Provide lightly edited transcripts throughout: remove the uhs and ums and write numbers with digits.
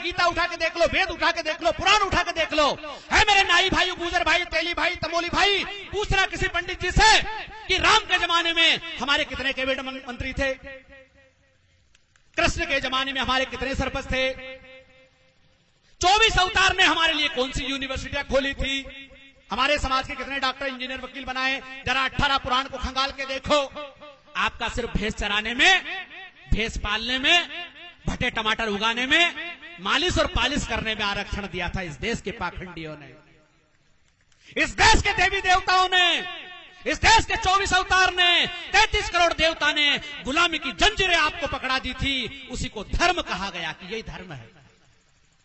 गीता उठा के देख लो, वेद उठा के देख लो, पुराण उठा के देख लो। है मेरे नाई भाई, गुजर भाई, तेली भाई, तमोली भाई, पूछना किसी पंडित जी से कि राम के जमाने में हमारे कितने कैबिनेट मंत्री थे, कृष्ण के जमाने में हमारे कितने सरपंच थे, 24 अवतार ने हमारे लिए कौन सी यूनिवर्सिटियां खोली थी, हमारे समाज के कितने डॉक्टर, इंजीनियर, वकील बनाए। जरा 18 पुराण को खंगाल के देखो। आपका सिर्फ भैंस चराने में, भैंस पालने में, भटे टमाटर उगाने में, मालिश और पालिश करने में आरक्षण दिया था इस देश के पाखंडियों ने, इस देश के देवी देवताओं ने, इस देश के 24 अवतार ने, 33 करोड़ देवता ने गुलामी की जंजीरें आपको पकड़ा दी थी। उसी को धर्म कहा गया कि यही धर्म है।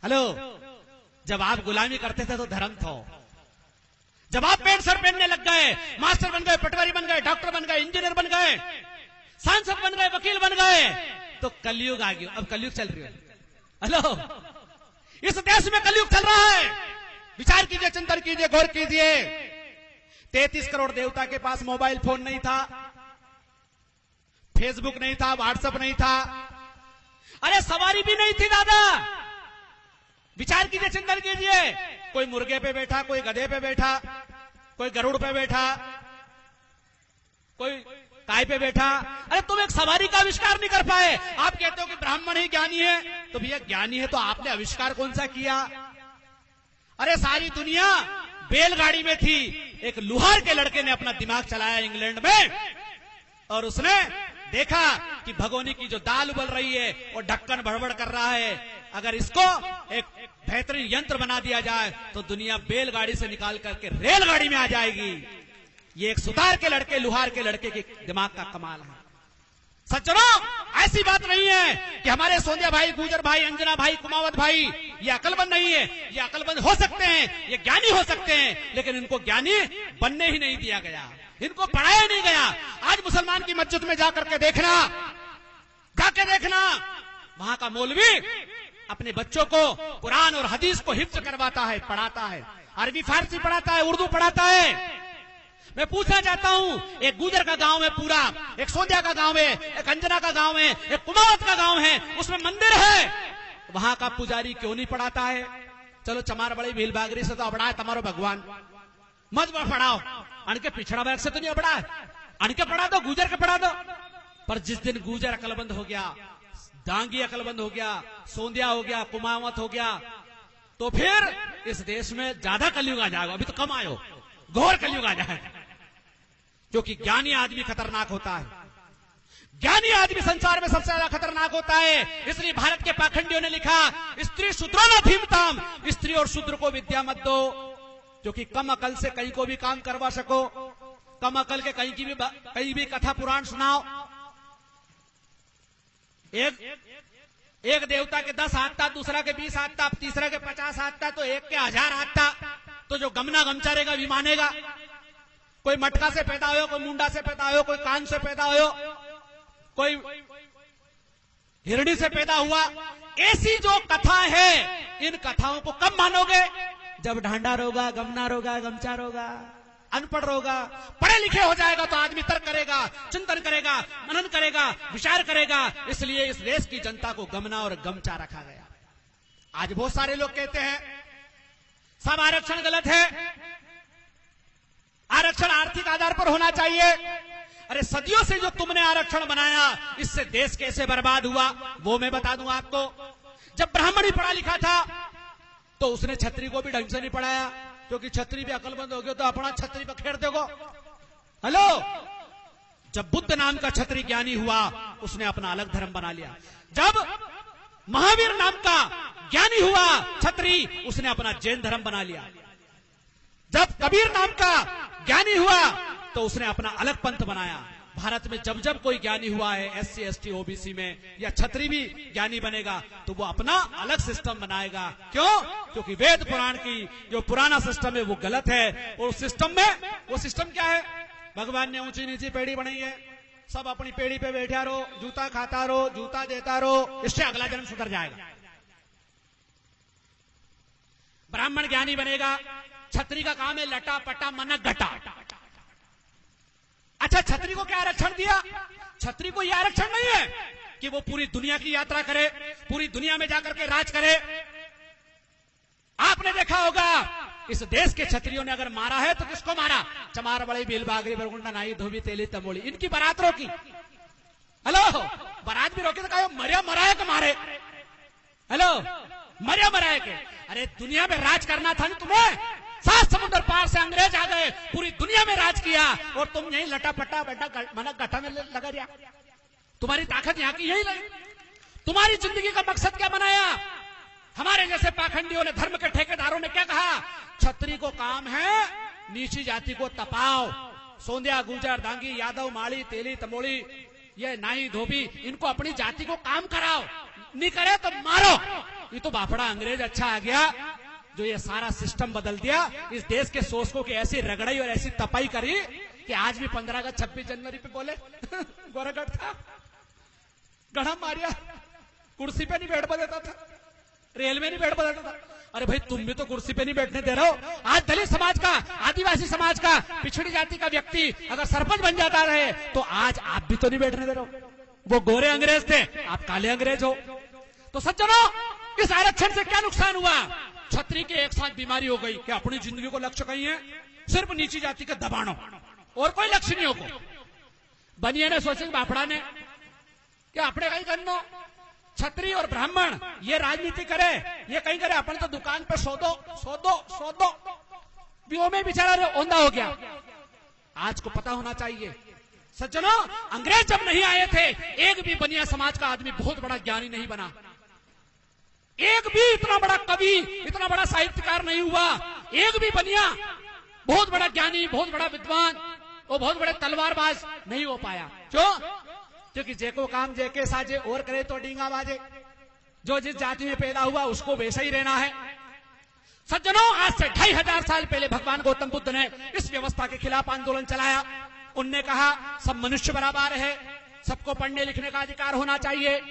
हेलो, जब आप गुलामी करते थे तो धर्म था। जब आप पेंट शर्ट पहनने लग गए, मास्टर बन गए, पटवारी बन गए, डॉक्टर बन गए, इंजीनियर बन गए, सांसद बन गए, वकील बन गए, तो कलयुग आ गया। अब कलयुग चल रही है। हेलो, इस देश में कलयुग चल रहा है। विचार कीजिए, चिंतन कीजिए, गौर कीजिए। 33 करोड़ देवता के पास मोबाइल फोन नहीं था, फेसबुक नहीं था, व्हाट्सएप नहीं था, अरे सवारी भी नहीं थी दादा। विचार कीजिए, चिंतन कीजिए। कोई मुर्गे पे बैठा, कोई गधे पे बैठा, कोई गरुड़ पे बैठा, कोई काय पे बैठा। अरे तुम एक सवारी का आविष्कार नहीं कर पाए। आप कहते हो कि ब्राह्मण ही ज्ञानी है, तो भैया ज्ञानी है तो आपने आविष्कार कौन सा किया? अरे सारी दुनिया बैलगाड़ी में थी। एक लुहार के लड़के ने अपना दिमाग चलाया इंग्लैंड में, और उसने देखा कि भगोनी की जो दाल उबल रही है और ढक्कन भड़बड़ कर रहा है, अगर इसको एक बेहतरीन यंत्र बना दिया जाए तो दुनिया बैलगाड़ी से निकाल करके रेलगाड़ी में आ जाएगी। ये एक सुतार के लड़के, लुहार के लड़के के दिमाग का कमाल है। सज्जनों, ऐसी बात नहीं है कि हमारे सोंदिया भाई, गुजर भाई, अंजना भाई, कुमावत भाई ये अकलमंद नहीं है। ये अकलमंद हो सकते हैं, ये ज्ञानी हो सकते हैं, लेकिन इनको ज्ञानी बनने ही नहीं दिया गया, इनको पढ़ाया नहीं गया। आज मुसलमान की मस्जिद में जाकर के देखना, जाके देखना, वहां का मौलवी अपने बच्चों को कुरान और हदीस को हिफ्ज करवाता है, पढ़ाता है, अरबी फारसी पढ़ाता है, उर्दू पढ़ाता है। मैं पूछना चाहता हूं, एक गुजर का गांव है पूरा, एक सोंदिया का गांव है, एक अंजना का गांव है, एक कुमावत का गांव है, उसमें मंदिर है, वहां का पुजारी क्यों नहीं पढ़ाता है? चलो चमार बड़ी भील बागरी से तो अबड़ा है तुम्हारो भगवान, मत पढ़ाओ, अनके पिछड़ा वर्ग से तो नहीं अबड़ा है, अनके पढ़ा दो, गुजर के पढ़ा दो। पर जिस दिन गुजर अकलबंद हो गया, डांगी अकलबंद हो गया, सोंदिया हो गया, कुमावत हो गया, तो फिर इस देश में ज्यादा कलयुग आ जाएगा। अभी तो कम आयो, घोर कलयुग आ जाएगा। क्योंकि ज्ञानी आदमी खतरनाक होता है, ज्ञानी आदमी संसार में सबसे ज्यादा खतरनाक होता है। इसलिए भारत के पाखंडियों ने लिखा, स्त्री शूद्रो न धीमताम, स्त्री और शूद्र को विद्या मत दो, क्योंकि कम अकल से कहीं को भी काम करवा सको, कम अकल के कहीं भी कथा पुराण सुनाओ। एक देवता के 10 हाथ था, दूसरा के 20 हाथ था, तीसरा के 50 हाथ था, तो एक के 1000 हाथ था, तो जो गमना गमचारेगा भी मानेगा। कोई मटका से पैदा हो, कोई मुंडा से पैदा हो, कोई कान से पैदा हो, कोई हिरणी से पैदा हुआ। ऐसी जो कथा है, इन कथाओं को कब मानोगे? जब ढांडा रोगा, गमना रोगा, गमचा रोगा, अनपढ़ रोगा। पढ़े लिखे हो जाएगा तो आदमी तर्क करेगा, चिंतन करेगा, मनन करेगा, विचार करेगा। इसलिए इस देश की जनता को गमना और गमचा रखा गया। आज बहुत सारे लोग कहते हैं सब आरक्षण गलत है, आरक्षण आर्थिक आधार पर होना चाहिए। अरे सदियों से जो तुमने आरक्षण बनाया, इससे देश कैसे बर्बाद हुआ वो मैं बता दूं आपको। जब ब्राह्मण ही पढ़ा लिखा था तो उसने छत्री को भी ढंग से नहीं पढ़ाया, क्योंकि छत्री भी अकलमंद हो गया तो अपना छत्री पर खेड़ दोगे। हेलो, जब बुद्ध नाम का छत्री ज्ञानी हुआ, उसने अपना अलग धर्म बना लिया। जब महावीर नाम का ज्ञानी हुआ छत्री, उसने अपना जैन धर्म बना लिया। जब कबीर नाम का ज्ञानी हुआ तो उसने अपना अलग पंथ बनाया। भारत में जब जब कोई ज्ञानी हुआ है, SC ST OBC में, या छत्री भी ज्ञानी बनेगा तो वो अपना अलग सिस्टम बनाएगा। क्यों? क्योंकि वेद पुराण की जो पुराना सिस्टम है वो गलत है। और उस सिस्टम में, वो सिस्टम क्या है? भगवान ने ऊंची नीची पेड़ी बनाई है, सब अपनी पेड़ी पे बैठा रहो, जूता खाता रहो, जूता देता रहो, इससे अगला जन्म सुधर जाएगा। ब्राह्मण ज्ञानी बनेगा, छत्री का काम है लटा पटा मनक घटा। अच्छा, छत्री को क्या आरक्षण दिया? छत्री को यह आरक्षण नहीं है कि वो पूरी दुनिया की यात्रा करे, पूरी दुनिया में जाकर के राज करे। आपने देखा होगा इस देश के क्षत्रियों ने अगर मारा है तो किसको मारा? चमार बड़ी भील बागरी बरगुंडा नाई धोबी तेली तमोली, इनकी बारात रोकी। हेलो, बारात भी रोके तो कहा मरिया मराए के मारे। हेलो, मरिया मराए के। अरे दुनिया में राज करना था ना तुम्हें, 7 समुद्र पार से अंग्रेज आ गए, पूरी दुनिया में राज किया और तुम यही लटा पटा बैठा मना गठा में लगा दिया। तुम्हारी ताकत यहाँ की यही लगी। तुम्हारी जिंदगी का मकसद क्या बनाया? हमारे जैसे पाखंडियों ने, धर्म के ठेकेदारों ने क्या कहा? छत्री को काम है नीची जाति को तपाओ, सोंदिया गुर्जर दांगी यादव माली तेली तमोली ये नाई धोबी इनको अपनी जाति को काम कराओ, नहीं करे तो मारो। ये तो बापड़ा अंग्रेज अच्छा आ गया जो ये सारा सिस्टम बदल दिया। इस देश के शोषकों की ऐसी रगड़ाई और ऐसी तपाई करी कि आज भी 15 अगस्त 26 जनवरी पे बोले गोरागढ़ था, गढ़ा मारिया, कुर्सी पे नहीं बैठ देता था, रेल में नहीं बैठ देता था। अरे भाई तुम भी तो कुर्सी पे नहीं बैठने दे रहे हो। आज दलित समाज का, आदिवासी समाज का, पिछड़ी जाति का व्यक्ति अगर सरपंच बन जाता रहे तो आज आप भी तो नहीं बैठने दे रहे हो। वो गोरे अंग्रेज थे, आप काले अंग्रेज हो। तो सज्जनों, इस आरक्षण से क्या नुकसान हुआ? छत्री के एक साथ बीमारी हो गई कि अपनी जिंदगी को लक्ष्य कहीं है सिर्फ नीची जाति का दबानो और कोई लक्ष्य नहीं हो। बनिए ने सोचे बापड़ा ने कि अपने कहीं करनो, छत्री और ब्राह्मण ये राजनीति करे, ये कहीं करे, अपन तो दुकान पे सौदो वो में बेचारा औंधा हो गया। आज को पता होना चाहिए सज्जनों, अंग्रेज जब नहीं आए थे एक भी बनिया समाज का आदमी बहुत बड़ा ज्ञानी नहीं बना, एक भी इतना बड़ा कवि, इतना बड़ा साहित्यकार नहीं हुआ, एक भी बनिया बहुत बड़ा ज्ञानी, बहुत बड़ा विद्वान और बहुत बड़े तलवारबाज नहीं हो पाया। क्यों? क्योंकि जेको काम जेके साजे और करे तो डींगा बाजे। जो जिस जाति में पैदा हुआ उसको वैसा ही रहना है। सज्जनों, आज से 2500 साल पहले भगवान गौतम बुद्ध ने इस व्यवस्था के खिलाफ आंदोलन चलाया। उनने कहा सब मनुष्य बराबर है, सबको पढ़ने लिखने का अधिकार होना चाहिए,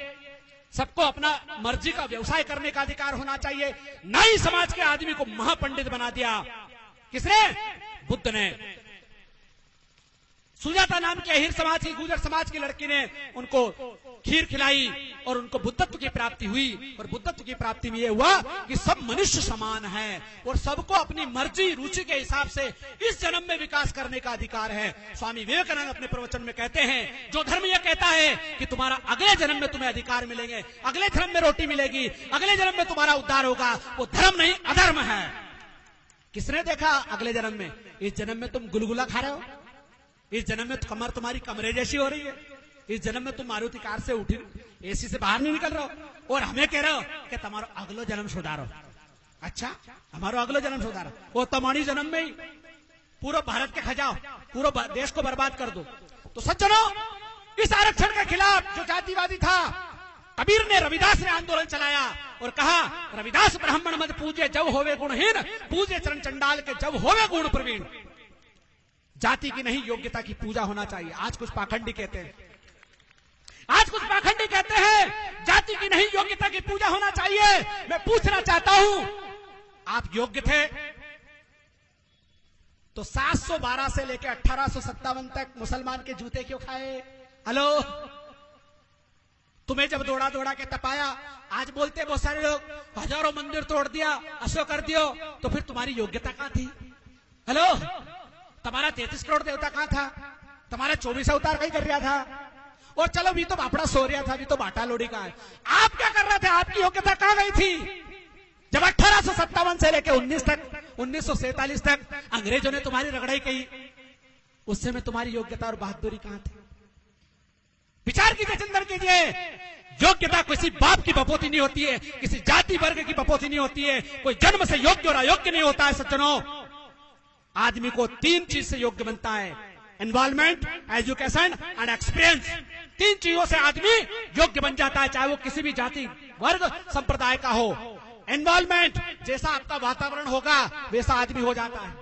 सबको अपना मर्जी का व्यवसाय करने का अधिकार होना चाहिए। नाई समाज के आदमी को महापंडित बना दिया। किसने? बुद्ध ने। सुजाता नाम के अहिर समाज की, गुर्जर समाज की लड़की ने उनको खीर खिलाई और उनको बुद्धत्व की प्राप्ति हुई। और बुद्धत्व की प्राप्ति में यह हुआ कि सब मनुष्य समान है और सबको अपनी मर्जी रुचि के हिसाब से इस जन्म में विकास करने का अधिकार है। स्वामी विवेकानंद अपने प्रवचन में कहते हैं, जो धर्म यह कहता है कि तुम्हारा अगले जन्म में तुम्हें अधिकार मिलेंगे, अगले जन्म में रोटी मिलेगी, अगले जन्म में तुम्हारा उद्धार होगा, वो धर्म नहीं अधर्म है। किसने देखा अगले जन्म में? इस जन्म में तुम गुलगुला खा रहे हो, इस जन्म में कमर तुम्हारी कमरे जैसी हो रही है, इस जन्म में तुम मारुति कार से उठी एसी से बाहर नहीं निकल रहे हो और हमें कह रहे हो कि तुम्हारा अगलो जन्म सुधारो। अच्छा, हमारा अगलो जन्म सुधारो, वो तुम्हारी जन्म में ही पूरा भारत के खजाओ, पूरा देश को बर्बाद कर दो। तो सज्जनों, इस आरक्षण के खिलाफ जो जातिवादी था कबीर ने, रविदास ने आंदोलन चलाया और कहा, रविदास ब्राह्मण मत पूजे जब होवे गुणहीन, पूजे चरण चंडाल के जब होवे गुण प्रवीण। जाति की नहीं योग्यता की पूजा होना चाहिए। आज कुछ पाखंडी कहते हैं, आज कुछ पाखंडी कहते हैं जाति की नहीं योग्यता की पूजा होना चाहिए। मैं पूछना चाहता हूं, आप योग्य थे तो 712 से लेकर 1857 तक मुसलमान के जूते क्यों खाए? हेलो, तुम्हें जब दौड़ा दौड़ा के तपाया, आज बोलते बहुत सारे लोग हजारों मंदिर तोड़ दिया, असो कर दियो, तो फिर तुम्हारी योग्यता कहां थी? हेलो, तुम्हारा 33 करोड़ देवता कहां था? तुम्हारा 24 अवतार कहीं कर रहा था? और चलो भी तो बापड़ा सो रहा था, भी तो बाटा लोड़ी का है। आप क्या कर रहे थे? आपकी योग्यता कहां गई थी? जब 1857 से लेकर 1947 तक अंग्रेजों ने तुम्हारी रगड़ाई की, उस समय तुम्हारी योग्यता और बहादुरी कहां थी? विचार कीजिए, चिंतन कीजिए। योग्यता किसी बाप की बपोती नहीं होती है, किसी जाति वर्ग की बपोती नहीं होती है, कोई जन्म से योग्य और अयोग्य नहीं होता है। सज्जनों, आदमी को 3 चीज से योग्य बनता है, एनवायरमेंट, एजुकेशन एंड एक्सपीरियंस। 3 चीजों से आदमी योग्य बन जाता है, चाहे वो किसी भी जाति वर्ग संप्रदाय का हो। एनवायरमेंट, जैसा आपका वातावरण होगा वैसा आदमी हो जाता है,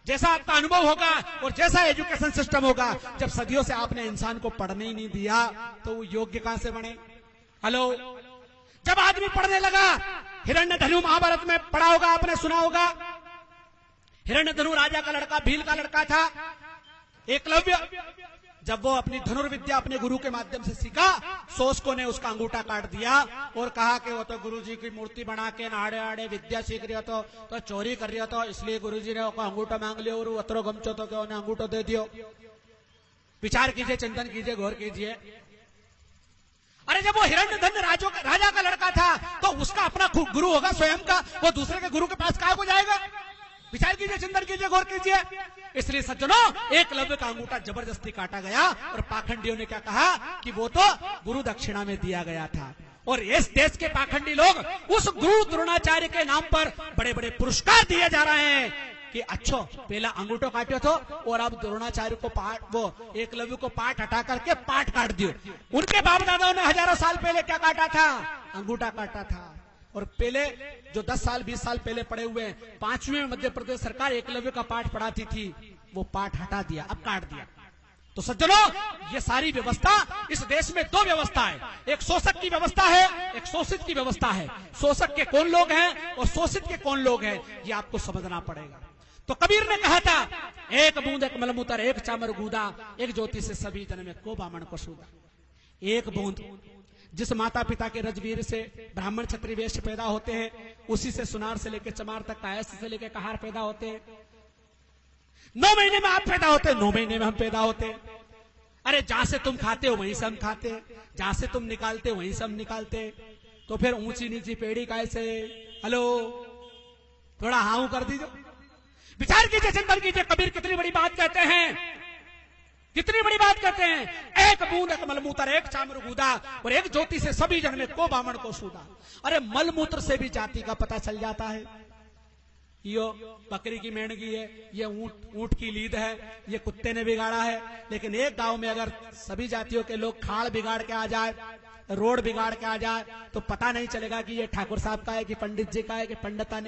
जैसा आपका अनुभव होगा और जैसा एजुकेशन सिस्टम होगा। जब सदियों से आपने इंसान को पढ़ने ही नहीं दिया तो वो योग्य कहां से बने? हेलो, जब आदमी पढ़ने लगा, हिरण्यधनु महाभारत में पढ़ा होगा आपने, सुना होगा, हिरण्यधनु राजा का लड़का, भील का लड़का था, एकलव्य। जब वो अपनी धनुर्विद्या अपने गुरु के माध्यम से सीखा, शोषकों ने उसका अंगूठा काट दिया और कहा कि वो तो गुरुजी की मूर्ति बना के नाड़े आड़े विद्या सीख रही हो तो चोरी कर रही हो, तो इसलिए गुरुजी ने उसका अंगूठा मांग लिया और अतरो गमचो तो क्या उन्हें अंगूठा दे दियो। विचार कीजिए, चिंतन कीजिए, गौर कीजिए। अरे जब वो हिरण्यधन राजा का लड़का था तो उसका अपना गुरु होगा स्वयं का, वो दूसरे के गुरु के पास कहाँ को जाएगा? विचार कीजिए, चिंतन कीजिए, गौर कीजिए। इसलिए सज्जनों, एकलव्य का अंगूठा जबरदस्ती काटा गया और पाखंडियों ने क्या कहा कि वो तो गुरु दक्षिणा में दिया गया था। और इस देश के पाखंडी लोग उस गुरु द्रोणाचार्य के नाम पर बड़े बड़े पुरस्कार दिए जा रहे हैं कि अच्छो पहला अंगूठो काटो तो और अब द्रोणाचार्य को वो एकलव्य को पाठ हटा करके पाठ काट दियो। उनके बाप दादाओं ने हजारों साल पहले क्या काटा था? अंगूठा काटा था। और पहले जो 10 साल 20 साल पहले पढ़े हुए हैं, 5वीं में मध्य प्रदेश सरकार एकलव्य का पाठ पढ़ाती थी, वो पाठ हटा दिया, अब काट दिया। तो सज्जनों, ये सारी व्यवस्था, इस देश में 2 व्यवस्था है, एक शोषक की व्यवस्था है, एक शोषित की व्यवस्था है। शोषक के कौन लोग हैं और शोषित के कौन लोग हैं, ये आपको समझना पड़ेगा। तो कबीर ने कहा था, एक बूंद एक मलमूत्र एक चामर गूदा, एक ज्योति से सभी जन में को बामण को सूदा। एक बूंद, जिस माता पिता के रजवीर से ब्राह्मण क्षत्रिय वैश्य पैदा होते हैं, उसी से सुनार से लेकर चमार तक, कायस्थ से लेकर कहार पैदा होते हैं। 9 महीने में आप पैदा होते हैं, 9 महीने में हम पैदा होते हैं। अरे जहां से तुम खाते हो वहीं से हम खाते हैं, जहां से तुम निकालते हो वहीं से हम निकालते हैं। तो फिर ऊंची नीची पेड़ी कैसे? हेलो, थोड़ा हाउ कर दीजिए, विचार कीजिए, चिंतन कीजिए। कबीर कितनी बड़ी बात कहते हैं, कितनी बड़ी बात कहते हैं। एक बूंद एक मलमूत्र एक चामर गूदा और एक ज्योति से सभी जन में को बामण को सूदा। अरे मलमूत्र से भी जाति का पता चल जाता है। यो बकरी की मेंढगी है, ये ऊंट की लीद है, ये कुत्ते ने बिगाड़ा है। लेकिन एक गांव में अगर सभी जातियों के लोग खाड़ बिगाड़ के आ जाए, रोड बिगाड़ के आ जाए, तो पता नहीं चलेगा कि ये ठाकुर साहब का है कि पंडित जी का है कि पंडिता ने